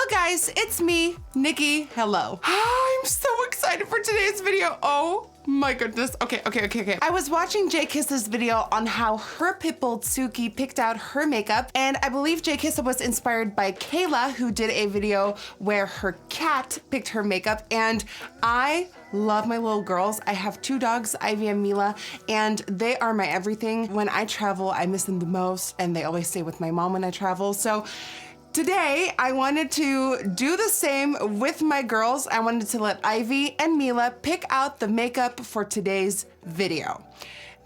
Hello guys, it's me, Nikki. Hello. I'm so excited for today's video. Oh my goodness. Okay. I was watching J Kiss's video on how her pit bull Tsuki picked out her makeup, and I believe J Kiss was inspired by Kayla, who did a video where her cat picked her makeup, and I love my little girls. I have two dogs, Ivy and Mila, and they are my everything. When I travel, I miss them the most, and they always stay with my mom when I travel. So today, I wanted to do the same with my girls. I wanted to let Ivy and Mila pick out the makeup for today's video.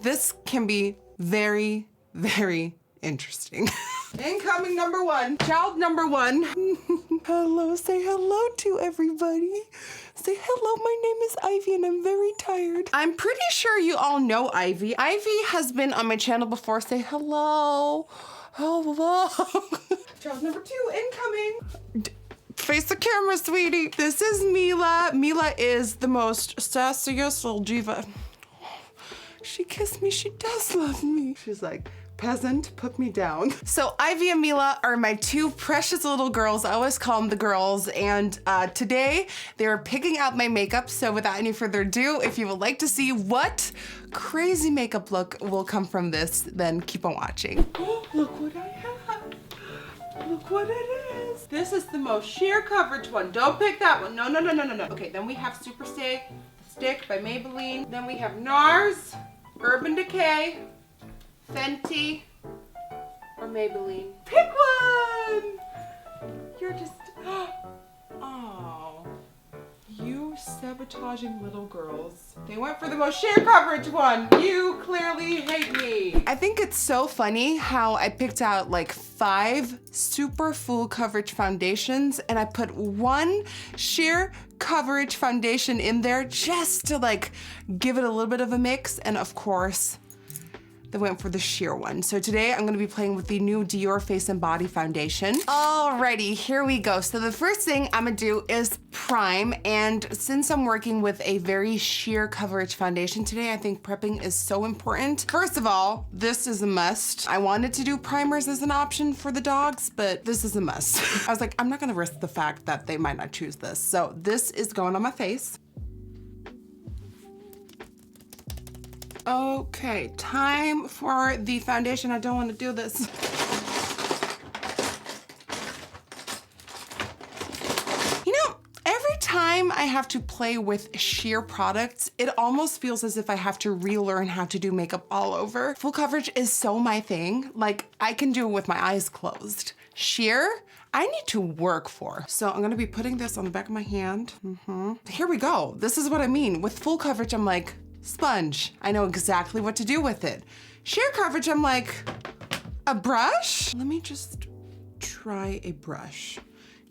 This can be very, very interesting. Incoming number one, child number one. Hello, say hello to everybody. Say hello, my name is Ivy and I'm very tired. I'm pretty sure you all know Ivy. Ivy has been on my channel before. Say hello. Hello. Child number two incoming. Face the camera, sweetie. This is Mila. Mila is the most sassiest little diva. She kissed me. She does love me. She's like, peasant, put me down. So Ivy and Mila are my two precious little girls. I always call them the girls. And today they're picking out my makeup. So without any further ado, if you would like to see what crazy makeup look will come from this, then keep on watching. Oh, look what I have. Look what it is. This is the most sheer coverage one. Don't pick that one. No. Okay, then we have Super Stay Stick by Maybelline. Then we have NARS, Urban Decay, Fenty, or Maybelline. Pick one! You're just, oh, you sabotaging little girls. They went for the most sheer coverage one. You clearly hate me. I think it's so funny how I picked out like 5 super full coverage foundations and I put one sheer coverage foundation in there just to like give it a little bit of a mix, and of course, they went for the sheer one. So today I'm gonna be playing with the new Dior Face and Body Foundation. Alrighty, here we go. So the first thing I'm gonna do is prime, and since I'm working with a very sheer coverage foundation today, I think prepping is so important. First of all, this is a must. I wanted to do primers as an option for the dogs, but this is a must. I was like, I'm not gonna risk the fact that they might not choose this. So this is going on my face. Okay, time for the foundation. I don't want to do this. You know, every time I have to play with sheer products, it almost feels as if I have to relearn how to do makeup all over. Full coverage is so my thing. Like, I can do it with my eyes closed. Sheer, I need to work for. So I'm gonna be putting this on the back of my hand. Here we go. This is what I mean. With full coverage, I'm like, sponge. I know exactly what to do with it. Sheer coverage, I'm like, a brush? Let me just try a brush.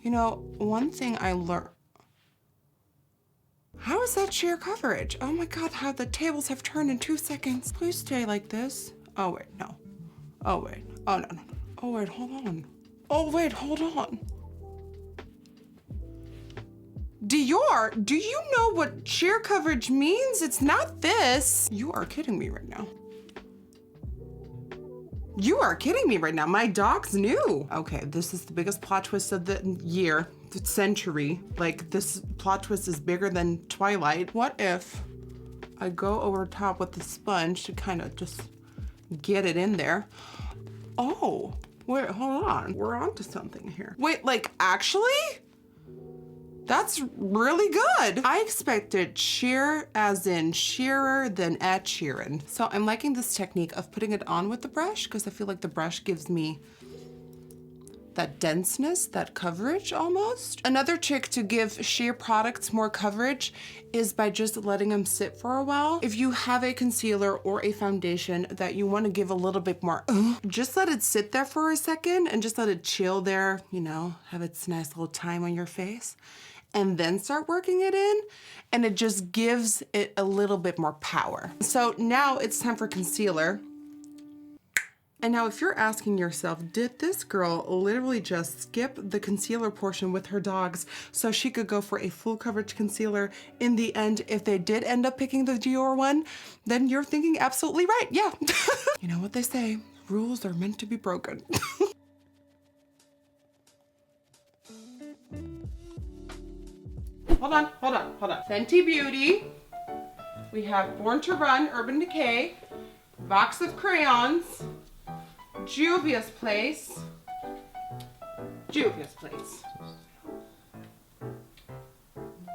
You know, one thing I learned. How is that sheer coverage? Oh my God, how the tables have turned in 2 seconds. Please stay like this. Oh wait, no. Oh wait, oh no. Oh wait, hold on. Oh wait, hold on. Dior, do you know what sheer coverage means? It's not this. You are kidding me right now. You are kidding me right now. My dogs knew. Okay, this is the biggest plot twist of the year, the century. Like, this plot twist is bigger than Twilight. What if I go over top with the sponge to kind of just get it in there? Oh, wait, hold on. We're onto something here. Wait, like, actually? That's really good. I expected sheer as in sheerer than Ed Sheeran. So I'm liking this technique of putting it on with the brush because I feel like the brush gives me that denseness, that coverage almost. Another trick to give sheer products more coverage is by just letting them sit for a while. If you have a concealer or a foundation that you want to give a little bit more, just let it sit there for a second and just let it chill there, you know, have its nice little time on your face, and then start working it in, and it just gives it a little bit more power. So now it's time for concealer. And now if you're asking yourself, did this girl literally just skip the concealer portion with her dogs so she could go for a full coverage concealer in the end if they did end up picking the Dior one? Then you're thinking absolutely right, yeah. You know what they say, rules are meant to be broken. hold on. Fenty Beauty. We have Born to Run, Urban Decay, Box of Crayons, Juvia's Place.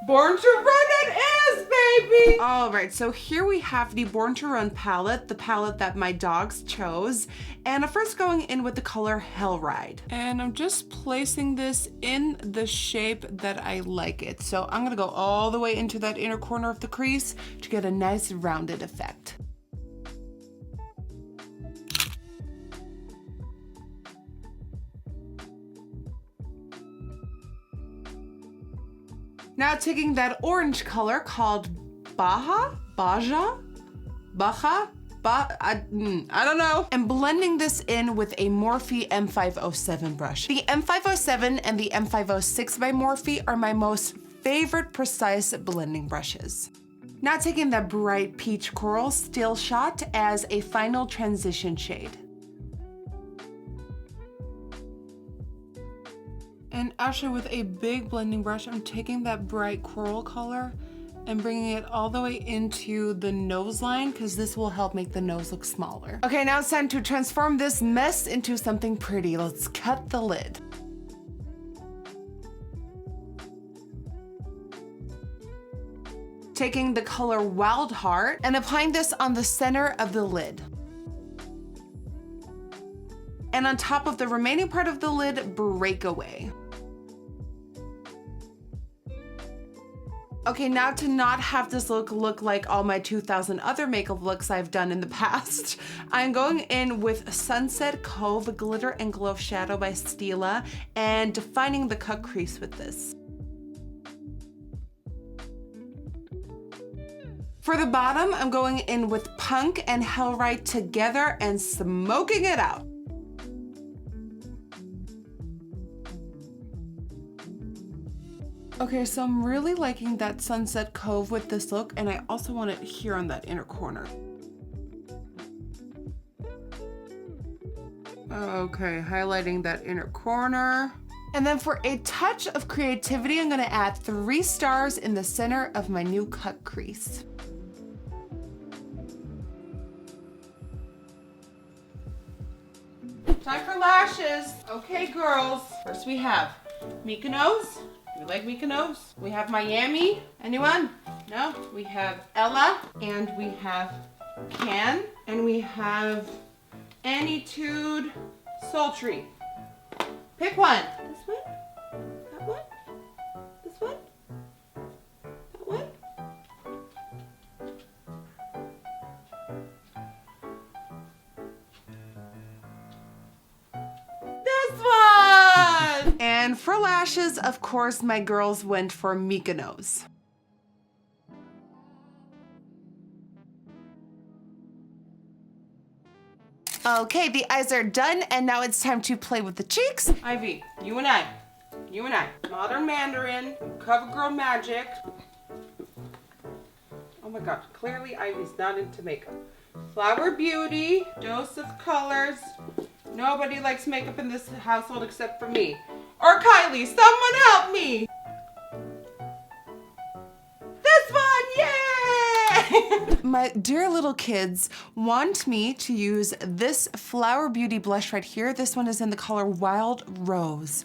Born to Run it is, baby! All right, so here we have the Born to Run palette, the palette that my dogs chose. And I'm first going in with the color Hell Ride. And I'm just placing this in the shape that I like it. So I'm gonna go all the way into that inner corner of the crease to get a nice rounded effect. Now taking that orange color called I don't know, and blending this in with a Morphe M507 brush. The M507 and the M506 by Morphe are my most favorite precise blending brushes. Now taking that bright peach coral Still Shot as a final transition shade. And actually with a big blending brush, I'm taking that bright coral color and bringing it all the way into the nose line because this will help make the nose look smaller. Okay, now it's time to transform this mess into something pretty. Let's cut the lid. Taking the color Wild Heart and applying this on the center of the lid. And on top of the remaining part of the lid, Breakaway. Okay, now to not have this look like all my 2,000 other makeup looks I've done in the past, I'm going in with Sunset Cove Glitter and Glow Shadow by Stila and defining the cut crease with this. For the bottom, I'm going in with Punk and Hellride together and smoking it out. Okay, so I'm really liking that Sunset Cove with this look, and I also want it here on that inner corner. Okay, highlighting that inner corner. And then for a touch of creativity, I'm gonna add 3 stars in the center of my new cut crease. Time for lashes. Okay, girls. First we have Mykonos. Do we like Mykonos? We have Miami. Anyone? No? We have Ella, and we have Can, and we have Anitude Sultry. Pick one. This one? That one? This one? That one? This one! And for lashes, of course, my girls went for Mykonos. Okay, the eyes are done, and now it's time to play with the cheeks. Ivy, you and I. Modern Mandarin, CoverGirl Magic. Oh my God, clearly Ivy's not into makeup. Flower Beauty, Dose of Colors. Nobody likes makeup in this household except for me. Or Kylie, someone help me! This one, yay! My dear little kids want me to use this Flower Beauty blush right here. This one is in the color Wild Rose.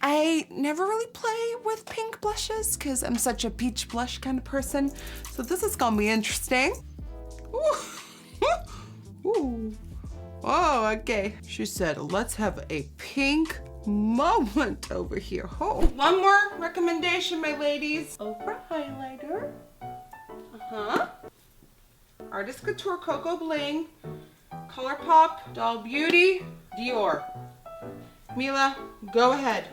I never really play with pink blushes because I'm such a peach blush kind of person. So this is gonna be interesting. Ooh. Ooh. Oh, okay. She said, let's have a pink moment over here. Oh. One more recommendation, my ladies. Over highlighter. Artist Couture Cocoa Bling. ColourPop, Doll Beauty, Dior. Mila, go ahead.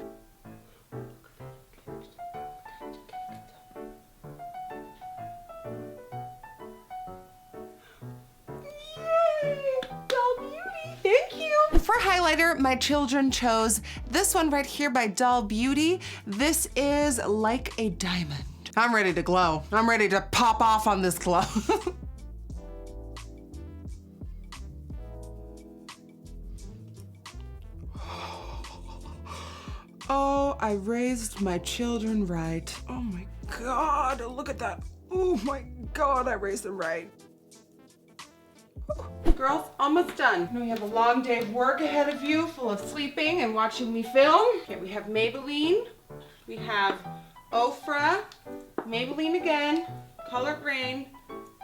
For highlighter, my children chose this one right here by Doll Beauty. This is Like a Diamond. I'm ready to glow. I'm ready to pop off on this glow. Oh, I raised my children right. Oh my God, look at that. Oh my God, I raised them right. Girls, almost done. I know you have a long day of work ahead of you, full of sleeping and watching me film. Okay, we have Maybelline, we have Ofra, Maybelline again, Color Grain,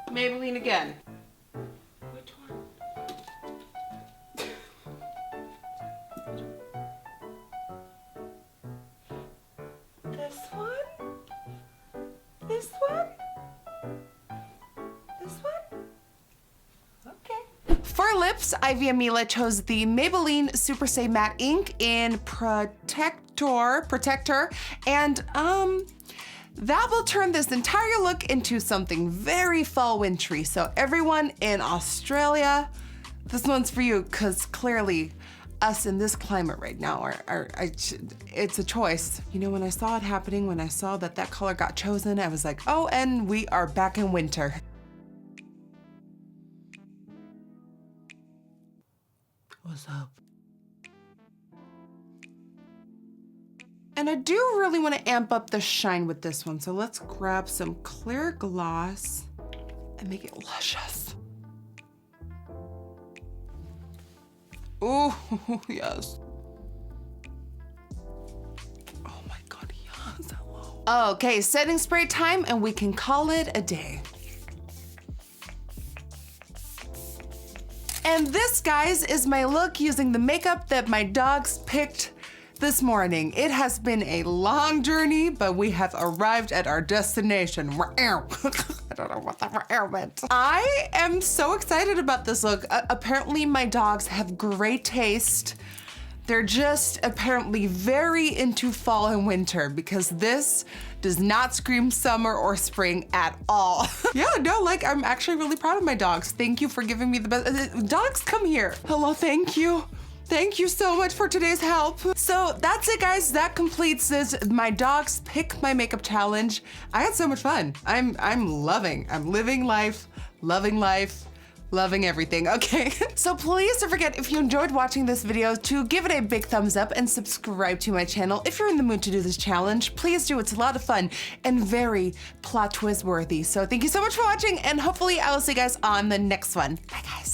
Maybelline again. Which one? This one? This one? This one? Okay. For lips, Ivy and Mila chose the Maybelline Super Stay Matte Ink in Protector, and that will turn this entire look into something very fall wintry. So everyone in Australia, this one's for you, because clearly us in this climate right now it's a choice. You know, when I saw it happening, when I saw that color got chosen, I was like, oh, and we are back in winter. What's up? And I do really want to amp up the shine with this one. So let's grab some clear gloss and make it luscious. Oh, yes. Oh my God, yes, hello. Okay, setting spray time, and we can call it a day. And this, guys, is my look using the makeup that my dogs picked this morning. It has been a long journey, but we have arrived at our destination. I don't know what that meant. I am so excited about this look. Apparently my dogs have great taste. They're just apparently very into fall and winter, because this does not scream summer or spring at all. Yeah, no, like, I'm actually really proud of my dogs. Thank you for giving me the best. Dogs, come here. Hello, thank you. Thank you so much for today's help. So that's it, guys. That completes this My Dogs Pick My Makeup challenge. I had so much fun. I'm living life, loving life, loving everything, okay? So please don't forget, if you enjoyed watching this video, to give it a big thumbs up and subscribe to my channel. If you're in the mood to do this challenge, please do. It's a lot of fun and very plot twist worthy. So thank you so much for watching, and hopefully I will see you guys on the next one. Bye, guys.